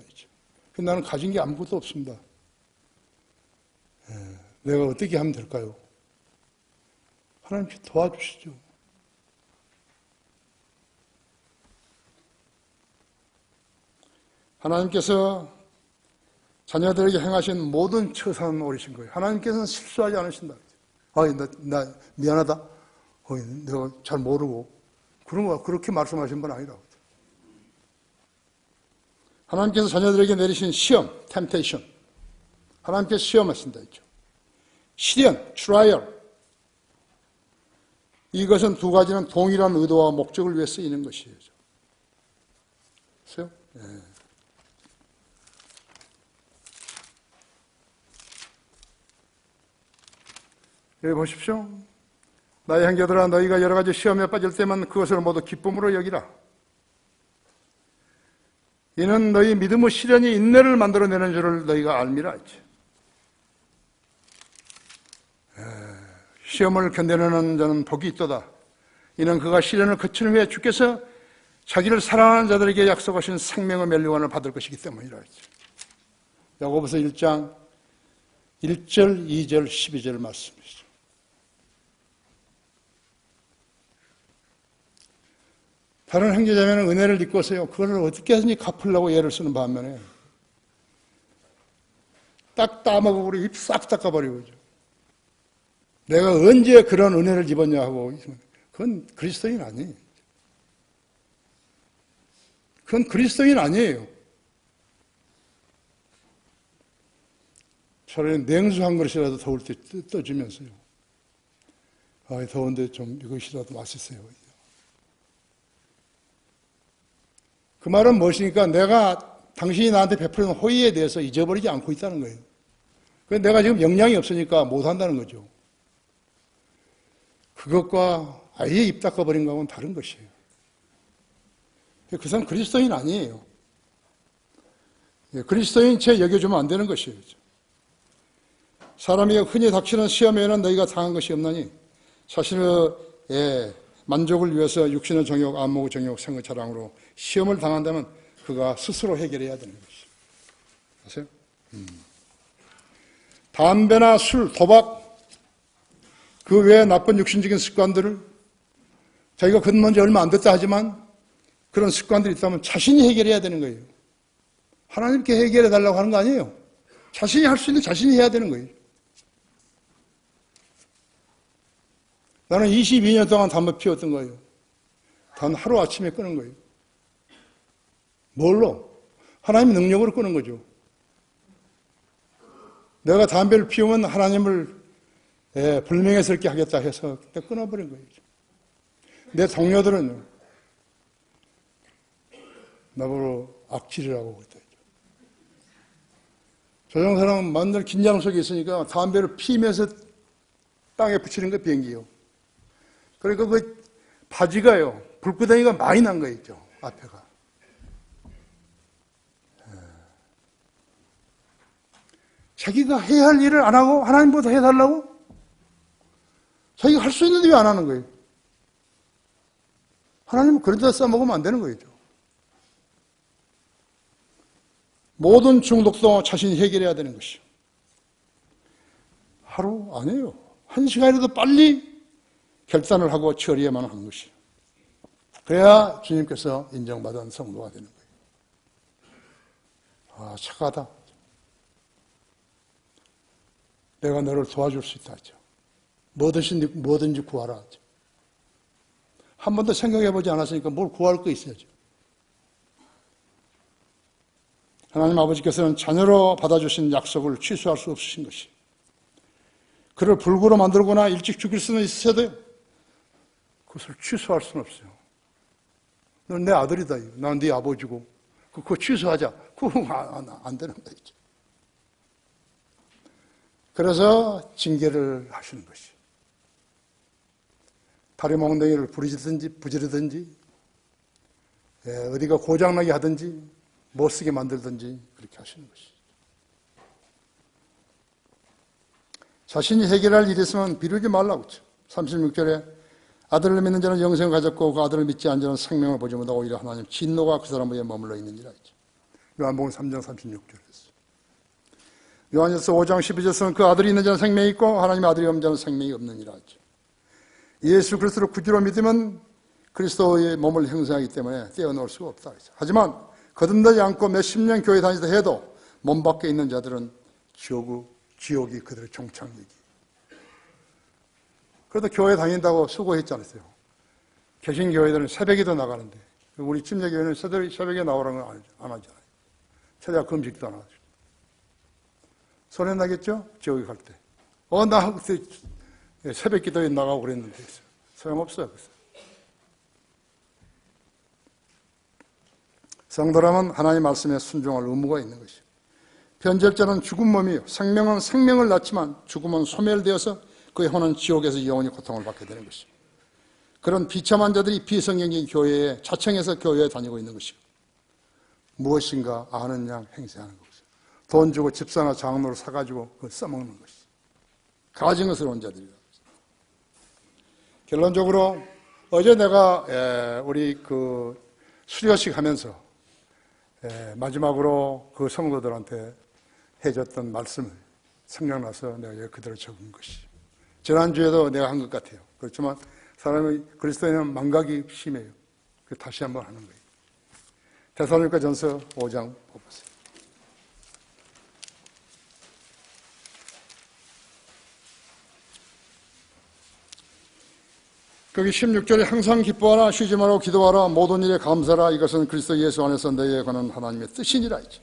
나는 가진 게 아무것도 없습니다. 내가 어떻게 하면 될까요? 하나님께 도와주시죠. 하나님께서 자녀들에게 행하신 모든 처사는 옳으신 거예요. 하나님께서는 실수하지 않으신다. 나 미안하다. 내가 잘 모르고. 그런 거, 그렇게 말씀하신 건 아니라고. 하나님께서 자녀들에게 내리신 시험, temptation. 하나님께서 시험하신다 했죠. 시련, trial. 이것은 두 가지는 동일한 의도와 목적을 위해 쓰이는 것이에요. 그렇죠? 네. 여기 보십시오. 나의 형제들아, 너희가 여러 가지 시험에 빠질 때만 그것을 모두 기쁨으로 여기라. 이는 너희 믿음의 시련이 인내를 만들어내는 줄을 너희가 알미라 했지. 시험을 견뎌내는 자는 복이 있도다. 이는 그가 시련을 거친 후에 주께서 자기를 사랑하는 자들에게 약속하신 생명의 멸류관을 받을 것이기 때문이라 했지. 야고보서 1장 1절, 2절, 12절 말씀이죠. 다른 형제자매는 은혜를 입고서요, 그걸 어떻게 하든지 갚으려고 애를 쓰는 반면에 딱 따먹고 입 싹 닦아버리고, 내가 언제 그런 은혜를 입었냐 하고, 그건 그리스도인 아니에요. 그건 그리스도인 아니에요. 차라리 냉수 한 그릇이라도 더울 때 떠주면서요, 더운데 좀 이것이라도 맛있어요. 그 말은 무엇이니까 내가 당신이 나한테 베푸는 호의에 대해서 잊어버리지 않고 있다는 거예요. 그래서 내가 지금 역량이 없으니까 못한다는 거죠. 그것과 아예 입 닦아버린 거하고는 다른 것이에요. 그 사람 그리스도인 아니에요. 그리스도인 채 여겨주면 안 되는 것이에요. 사람이 흔히 닥치는 시험에는 너희가 당한 것이 없나니 자신의 만족을 위해서 육신의 정욕, 안목의 정욕, 생의 자랑으로 시험을 당한다면 그가 스스로 해결해야 되는 것이죠. 아세요? 담배나 술, 도박, 그 외에 나쁜 육신적인 습관들을 자기가 근무한 지 얼마 안 됐다 하지만 그런 습관들이 있다면 자신이 해결해야 되는 거예요. 하나님께 해결해 달라고 하는 거 아니에요. 자신이 할 수 있는 자신이 해야 되는 거예요. 나는 22년 동안 담배 피웠던 거예요. 단 하루아침에 끊은 거예요. 뭘로? 하나님의 능력으로 끊은 거죠. 내가 담배를 피우면 하나님을 불명예스럽게 하겠다 해서 그때 끊어버린 거예요. 내 동료들은 나보고 악질이라고 그랬죠. 저 사람은 맨날 긴장 속에 있으니까 담배를 피면서 땅에 붙이는 거 비행기요. 그러니까 그 바지가요, 불구덩이가 많이 난 거 있죠, 앞에가. 자기가 해야 할 일을 안 하고 하나님보다 해달라고? 자기가 할 수 있는데 왜 안 하는 거예요? 하나님은 그런 데다 써먹으면 안 되는 거죠. 모든 중독도 자신이 해결해야 되는 것이요. 하루 아니에요. 1시간이라도 빨리 결단을 하고 처리해야만 하는 것이요. 그래야 주님께서 인정받은 성도가 되는 거예요. 아, 착하다. 내가 너를 도와줄 수 있다 하죠. 뭐든지 구하라 하죠. 한 번도 생각해보지 않았으니까 뭘 구할 거 있어야죠. 하나님 아버지께서는 자녀로 받아주신 약속을 취소할 수 없으신 것이. 그를 불구로 만들거나 일찍 죽일 수는 있어도 그것을 취소할 수는 없어요. 넌 내 아들이다. 난 네 아버지고. 그거 취소하자. 그거 안 되는 거죠. 그래서 징계를 하시는 것이. 다리 몽둥이를 부지르든지, 어디가 고장나게 하든지, 못 쓰게 만들든지, 그렇게 하시는 것이. 자신이 해결할 일이 있으면 미루지 말라고 했죠. 36절에 아들을 믿는 자는 영생을 가졌고 그 아들을 믿지 않는 자는 생명을 보지 못하고 오히려 하나님 진노가 그 사람 위에 머물러 있느니라 했죠. 요한복음 3장 36절에서. 요한일서 5장 12절에서는 그 아들이 있는 자는 생명이 있고 하나님의 아들이 없는 자는 생명이 없느니라 했죠. 예수 그리스도를 구주로 믿으면 그리스도의 몸을 형성하기 때문에 떼어놓을 수가 없다. 하지만 거듭나지 않고 몇십 년 교회 다니다 해도 몸 밖에 있는 자들은 지옥이 그들의 종착역이. 그래도 교회 다닌다고 수고했지 않았어요. 개신교회들은 새벽에도 나가는데 우리 침례교회는 새벽에 나오라는 걸 안 하잖아요. 새벽 금식도 안 하죠. 손해 나겠죠? 지옥에 갈 때. 나 그때 새벽 기도에 나가고 그랬는데 소용없어요. 성도라면 하나님의 말씀에 순종할 의무가 있는 것이요. 변절자는 죽은 몸이요. 생명은 생명을 낳지만 죽음은 소멸되어서 그의 혼은 지옥에서 영원히 고통을 받게 되는 것이요. 그런 비참한 자들이 비성경적인 교회에 자청해서 교회에 다니고 있는 것이요. 무엇인가 아는 양 행세하는 것이요. 돈 주고 집사나 장로를 사가지고 그걸 써먹는 것이요. 가증스러운 자들이다. 결론적으로 어제 내가 우리 그 수료식 하면서 마지막으로 그 성도들한테 해줬던 말씀을 생각나서 내가 그대로 적은 것이. 지난주에도 내가 한 것 같아요. 그렇지만 사람이 그리스도인은 망각이 심해요. 다시 한번 하는 거예요. 데살로니가전서 5장 보세요. 거기 16절에 항상 기뻐하라 쉬지 말고 기도하라 모든 일에 감사하라 이것은 그리스도 예수 안에서 너희에 관한 하나님의 뜻이니라 했죠.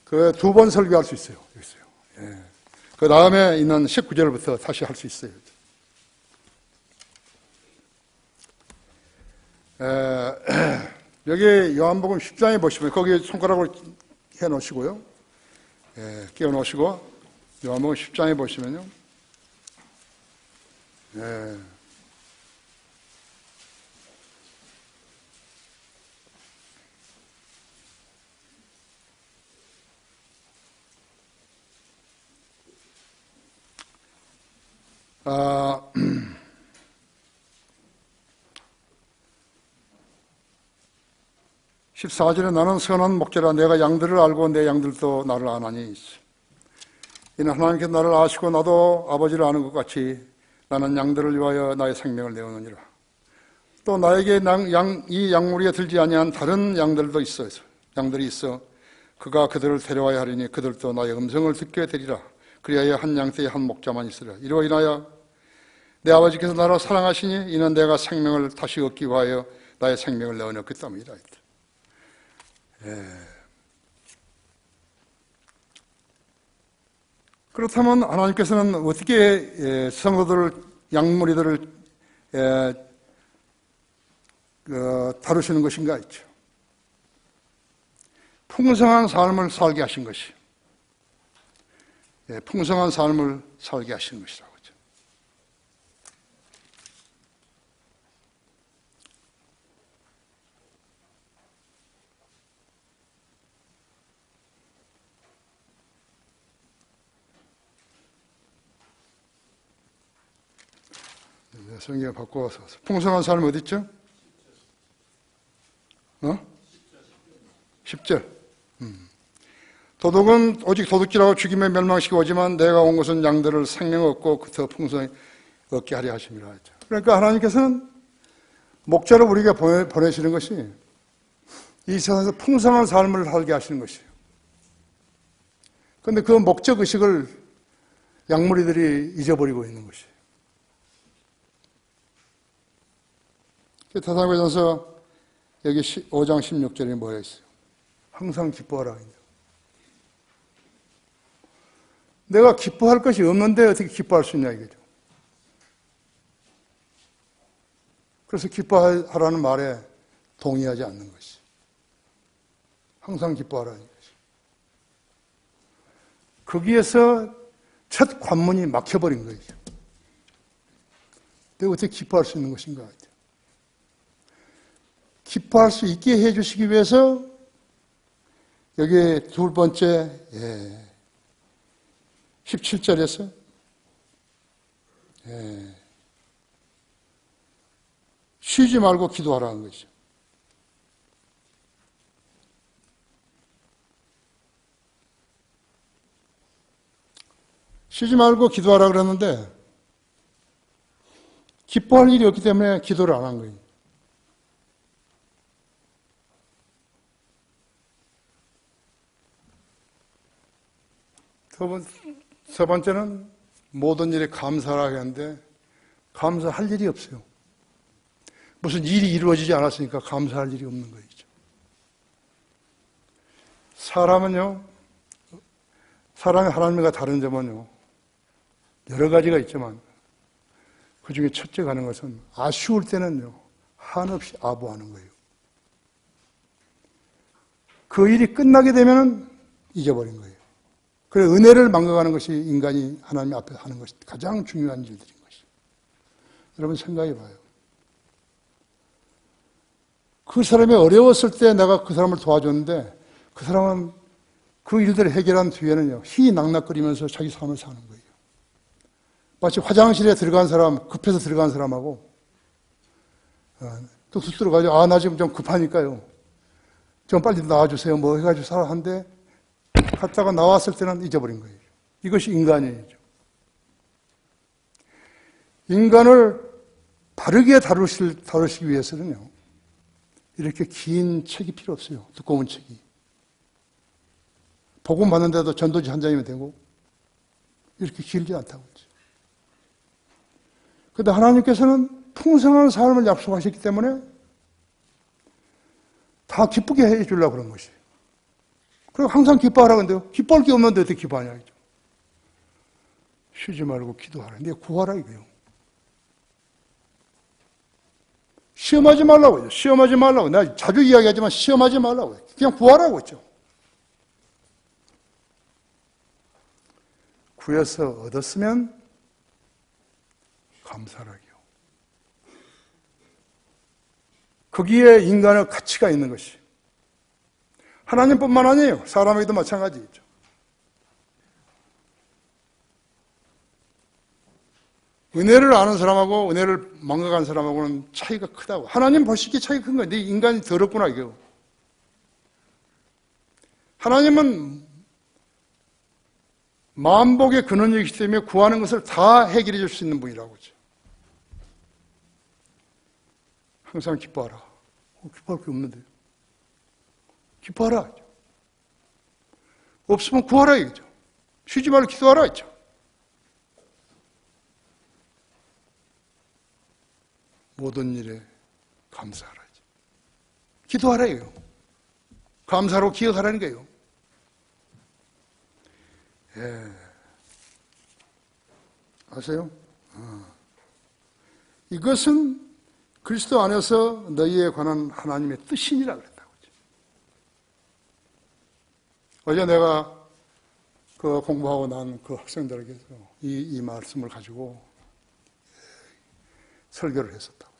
그 두 번 설교할 수 있어요. 예. 그 다음에 있는 19절부터 다시 할 수 있어요. 여기 요한복음 10장에 보시면 거기 손가락을 해 놓으시고요. 끼워 놓으시고 요한복음 10장에 보시면요. 아, 14절에 나는 선한 목자라 내가 양들을 알고 내 양들도 나를 아나니 이는 하나님께서 나를 아시고 나도 아버지를 아는 것 같이 나는 양들을 위하여 나의 생명을 내어놓으니라. 또 나에게 이 양무리에 들지 아니한 다른 양들도 있어요. 양들이 있어 그가 그들을 데려와야 하리니 그들도 나의 음성을 듣게 되리라. 그리하여 한 양떼에 한 목자만 있으리라. 이로 인하여 내 아버지께서 나를 사랑하시니 이는 내가 생명을 다시 얻기 위하여 나의 생명을 내어놓기 때문이라. 그렇다면 하나님께서는 어떻게 성도들을 양무리들을 다루시는 것인가 했죠. 풍성한 삶을 살게 하신 것이 풍성한 삶을 살게 하시는 것이라고 하죠. 성경 바꿔서 풍성한 삶 어디 있죠? 10절. 도둑은 오직 도둑질하고 죽이며 멸망시키고 오지만 내가 온 것은 양들을 생명 얻고 더 풍성히 얻게 하려 하심이라 하죠. 그러니까 하나님께서는 목자로 우리에게 보내시는 것이 이 세상에서 풍성한 삶을 살게 하시는 것이에요. 그런데 그 목적 의식을 양무리들이 잊어버리고 있는 것이에요. 데살로니가전서 여기 5장 16절에 뭐가 있어요? 항상 기뻐하라. 내가 기뻐할 것이 없는데 어떻게 기뻐할 수 있냐 이거죠. 그래서 기뻐하라는 말에 동의하지 않는 것이. 항상 기뻐하라는 것이. 거기에서 첫 관문이 막혀버린 거죠. 내가 어떻게 기뻐할 수 있는 것인가. 기뻐할 수 있게 해주시기 위해서 여기 두 번째 17절에서 쉬지 말고 기도하라는 거죠. 쉬지 말고 기도하라 그랬는데 기뻐할 일이 없기 때문에 기도를 안 한 거예요. 세 번째는 모든 일에 감사하라 했는데 감사할 일이 없어요. 무슨 일이 이루어지지 않았으니까 감사할 일이 없는 거죠. 사람이 하나님과 다른 점은요, 여러 가지가 있지만 그 중에 첫째가 하는 것은 아쉬울 때는요, 한없이 아부하는 거예요. 그 일이 끝나게 되면 잊어버린 거예요. 그래 은혜를 망각하는 것이 인간이 하나님 앞에 하는 것이 가장 중요한 일들인 것이죠. 여러분 생각해 봐요. 그 사람이 어려웠을 때 내가 그 사람을 도와줬는데 그 사람은 그 일들을 해결한 뒤에는요, 희낙낙거리면서 자기 삶을 사는 거예요. 마치 화장실에 들어간 사람, 급해서 들어간 사람하고 또 들어가죠. 나 지금 좀 급하니까요. 좀 빨리 나와주세요. 뭐 해가지고 살아한데 갔다가 나왔을 때는 잊어버린 거예요. 이것이 인간이죠. 인간을 바르게 다루시기 위해서는요, 이렇게 긴 책이 필요 없어요. 두꺼운 책이. 복음 받는데도 전도지 한 장이면 되고, 이렇게 길지 않다고 했죠. 그런데 하나님께서는 풍성한 삶을 약속하셨기 때문에 다 기쁘게 해 주려고 그런 것이에요. 그리고 항상 기뻐하라고 하는데요. 기뻐할 게 없는데 어떻게 기뻐하냐, 이죠. 쉬지 말고 기도하라. 근데 구하라, 이거요. 시험하지 말라고 했죠. 시험하지 말라고. 내가 자주 이야기하지만 시험하지 말라고 했죠. 그냥 구하라고 했죠. 구해서 얻었으면 감사하라기요. 거기에 인간의 가치가 있는 것이. 하나님뿐만 아니에요. 사람에게도 마찬가지죠. 은혜를 아는 사람하고 은혜를 망각한 사람하고는 차이가 크다고. 하나님 보시기에 차이가 큰 거예요. 네 인간이 더럽구나, 이거. 하나님은 만복의 근원이기 때문에 구하는 것을 다 해결해 줄 수 있는 분이라고 하죠. 항상 기뻐하라. 기뻐할 게 없는데요. 기뻐하라. 없으면 구하라, 이거죠. 쉬지 말고 기도하라, 했죠. 모든 일에 감사하라. 기도하라, 이거요. 감사로 기억하라는 거예요. 아세요? 이것은 그리스도 안에서 너희에 관한 하나님의 뜻이니라 그랬다고. 어제 내가 그 공부하고 난 그 학생들에게서 이 말씀을 가지고 설교를 했었다고.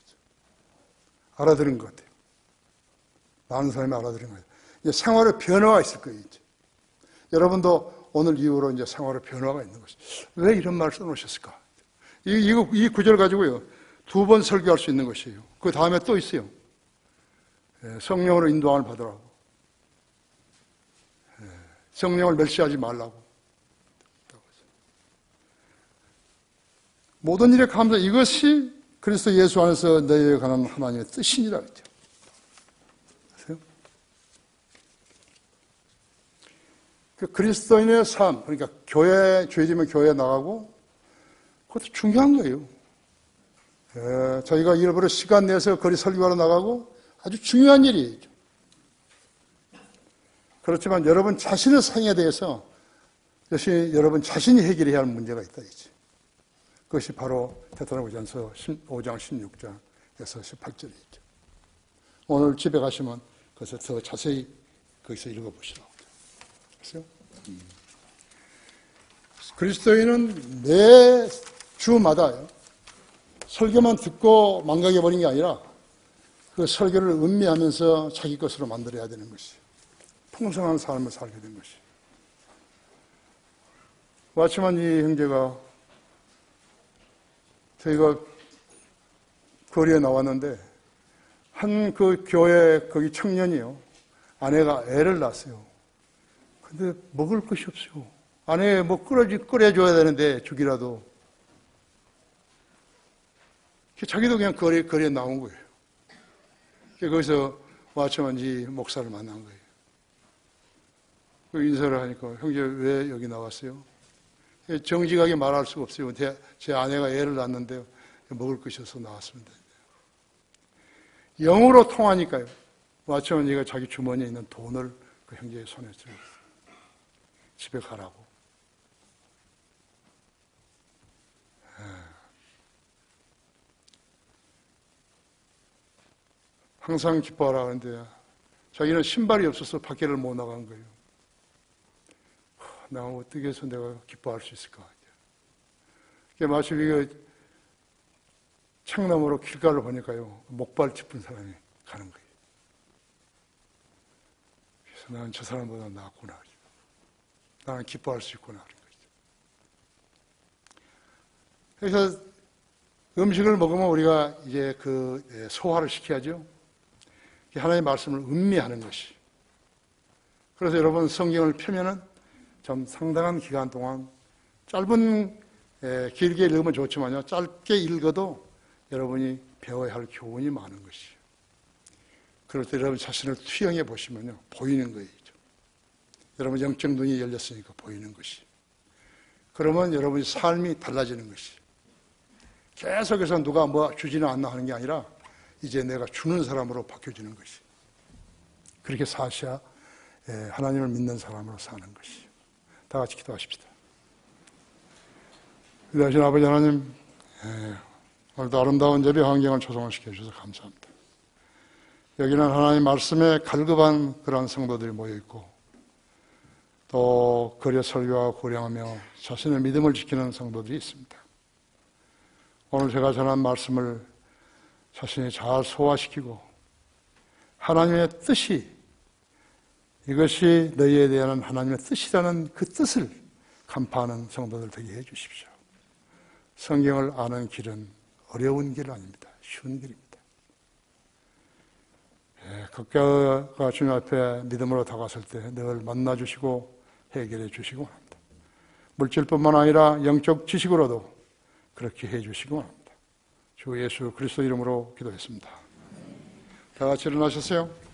알아들은 것 같아요. 많은 사람이 알아들은 것 같아요. 이제 생활의 변화가 있을 거예요, 이제. 여러분도 오늘 이후로 이제 생활의 변화가 있는 것이. 왜 이런 말을 써놓으셨을까? 이 구절 가지고요, 2번 설교할 수 있는 것이에요. 그 다음에 또 있어요. 성령으로 인도함을 받으라고. 성령을 멸시하지 말라고. 모든 일에 감사, 이것이 그리스도 예수 안에서 너희에 관한 하나님의 뜻이니라 그랬죠. 아세요? 그 그리스도인의 삶, 그러니까 교회, 죄지면 교회에 나가고, 그것도 중요한 거예요. 저희가 일부러 시간 내서 거리 설교하러 나가고 아주 중요한 일이에요. 그렇지만 여러분 자신의 생에 대해서 역시 여러분 자신이 해결해야 할 문제가 있다. 그것이 바로 데살로니가전서 5장 16절에서 18절에 있죠. 오늘 집에 가시면 그것을 더 자세히 거기서 읽어보시라고. 그렇죠? 그리스도인은 매 주마다요. 설교만 듣고 망각해버린 게 아니라 그 설교를 음미하면서 자기 것으로 만들어야 되는 것이 풍성한 삶을 살게 된 것이. 마침만 이 형제가 저희가 거리에 나왔는데 한 그 교회 거기 청년이요. 아내가 애를 낳았어요. 근데 먹을 것이 없어요. 아내 뭐 끓여줘야 되는데 죽이라도. 자기도 그냥 거리에 나온 거예요. 거기서 와처만지 목사를 만난 거예요. 인사를 하니까 형제 왜 여기 나왔어요? 정직하게 말할 수가 없어요. 제 아내가 애를 낳았는데 먹을 것이 없어서 나왔습니다. 영어로 통하니까요. 와처만지가 자기 주머니에 있는 돈을 그 형제의 손에 들었어요. 집에 가라고. 항상 기뻐하라 하는데 자기는 신발이 없어서 밖에를 못 나간 거예요. 내가 어떻게 해서 내가 기뻐할 수 있을까? 마치 창나무로 길가를 보니까요. 목발 짚은 사람이 가는 거예요. 그래서 나는 저 사람보다 낫구나. 나는 기뻐할 수 있구나. 그래서 음식을 먹으면 우리가 이제 소화를 시켜야죠. 하나님의 말씀을 음미하는 것이. 그래서 여러분 성경을 펴면은 좀 상당한 기간 동안 짧은 길게 읽으면 좋지만요. 짧게 읽어도 여러분이 배워야 할 교훈이 많은 것이에요. 그럴 때 여러분 자신을 투영해 보시면요. 보이는 거예요. 여러분 영적 눈이 열렸으니까 보이는 것이. 그러면 여러분의 삶이 달라지는 것이. 계속해서 누가 뭐 주지는 않나 하는 게 아니라 이제 내가 주는 사람으로 바뀌어지는 것이. 그렇게 사셔야 하나님을 믿는 사람으로 사는 것이. 다 같이 기도하십시다. 위대하신 아버지 하나님, 오늘도 아름다운 예배 환경을 조성시켜 주셔서 감사합니다. 여기는 하나님 말씀에 갈급한 그러한 성도들이 모여있고 또 거리에 설교하고 고령하며 자신의 믿음을 지키는 성도들이 있습니다. 오늘 제가 전한 말씀을 자신이 잘 소화시키고 하나님의 뜻이 이것이 너희에 대한 하나님의 뜻이라는 그 뜻을 간파하는 성도들 되게 해 주십시오. 성경을 아는 길은 어려운 길 아닙니다. 쉬운 길입니다. 각자가 주님 앞에 믿음으로 다가설 때 늘 만나주시고 해결해 주시고 합니다. 물질뿐만 아니라 영적 지식으로도 그렇게 해 주시고 합니다. 주 예수 그리스도 이름으로 기도했습니다. 다 같이 일어나셨어요?